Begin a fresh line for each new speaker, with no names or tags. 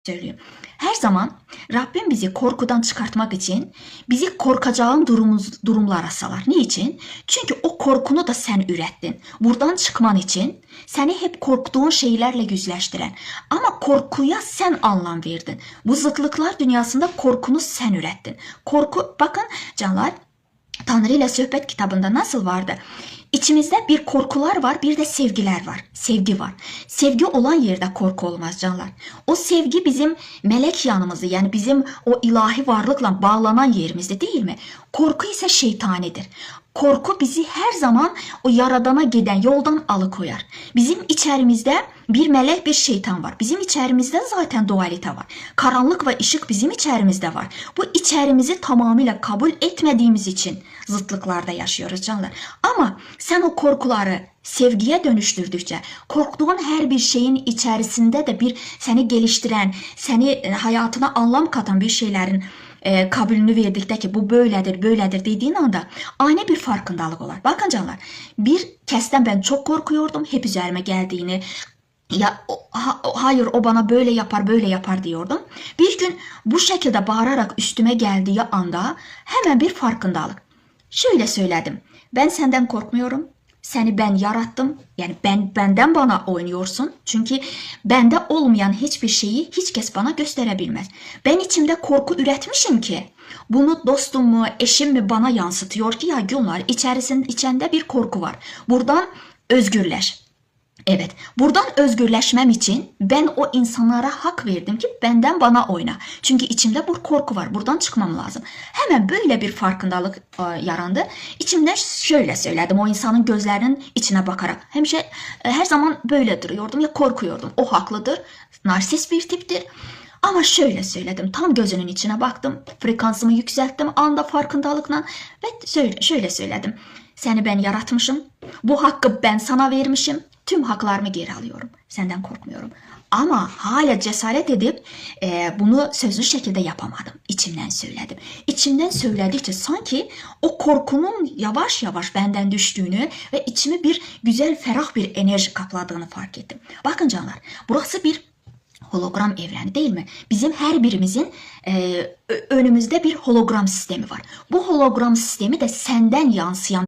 söyleyeyim. Her zaman Rabbim bizi korkudan çıkartmak için bizi korkacağın durumlara salar. Niçin? Çünkü o korkunu da sen ürettin. Buradan çıkman için seni hep korktuğun şeylerle yüzleştiren. Ama korkuya sen anlam verdin. Bu zıtlıklar dünyasında korkunu sen ürettin. Korku, bakın canlar, Tanrı ile Söhbet kitabında nasıl vardı? İçimizde bir korkular var, bir de sevgiler var. Sevgi var. Sevgi olan yerde korku olmaz canlar. O sevgi bizim melek yanımızı, yani bizim o ilahi varlıkla bağlanan yerimizde, değil mi? Korku ise şeytanidir. Korku bizi her zaman o yaradana giden yoldan alıkoyar. Bizim içerimizde bir melek, bir şeytan var. Bizim içerimizde zaten dualite var. Karanlık ve ışık bizim içerimizde var. Bu içerimizi tamamıyla kabul etmediğimiz için zıtlıklarda yaşıyoruz canlar. Ama sen o korkuları sevgiye dönüştürdükçe, korktuğun her bir şeyin içerisinde de bir seni geliştiren, seni hayatına anlam katan bir şeylerin kabulünü verdikdə ki, bu böyledir, böyledir dediğin anda ani bir farkındalık olar. Bakın canlar, bir kəsdən ben çok korkuyordum, hep üzerime geldiğini, ya hayır o bana böyle yapar, böyle yapar diyordum. Bir gün bu şekilde bağırarak üstüme geldiği anda hemen bir farkındalık. Şöyle söyledim: ben senden korkmuyorum. Seni ben yarattım. Yani benden bana oynuyorsun. Çünkü bende olmayan hiçbir şeyi hiç kes bana gösterebilmez. Ben içimde korku üretmişim ki bunu dostum mu, eşim mi bana yansıtıyor ki ya Gülnar, içinde bir korku var. Buradan özgürleş. Evet, buradan özgürleşmem için ben o insanlara hak verdim ki benden bana oyna. Çünkü içimde bir korku var. Buradan çıkmam lazım. Hemen böyle bir farkındalık yarandı. İçimden şöyle söyledim o insanın gözlerinin içine bakarak. Her zaman böyle duruyordum ya, korkuyordum. O haklıdır. Narsist bir tiptir. Ama şöyle söyledim. Tam gözünün içine baktım. Frekansımı yükselttim anda farkındalıkla ve şöyle söyledim: seni ben yaratmışım. Bu hakkı ben sana vermişim. Tüm haklarımı geri alıyorum. Senden korkmuyorum. Ama hala cesaret edip bunu sözlü şekilde yapamadım. İçimden söyledim. İçimden söyledikçe sanki o korkunun yavaş yavaş benden düştüğünü ve içimi bir güzel, ferah bir enerji kapladığını fark ettim. Bakın canlar, burası bir hologram evreni, değil mi? Bizim her birimizin önümüzde bir hologram sistemi var. Bu hologram sistemi de senden yansıyan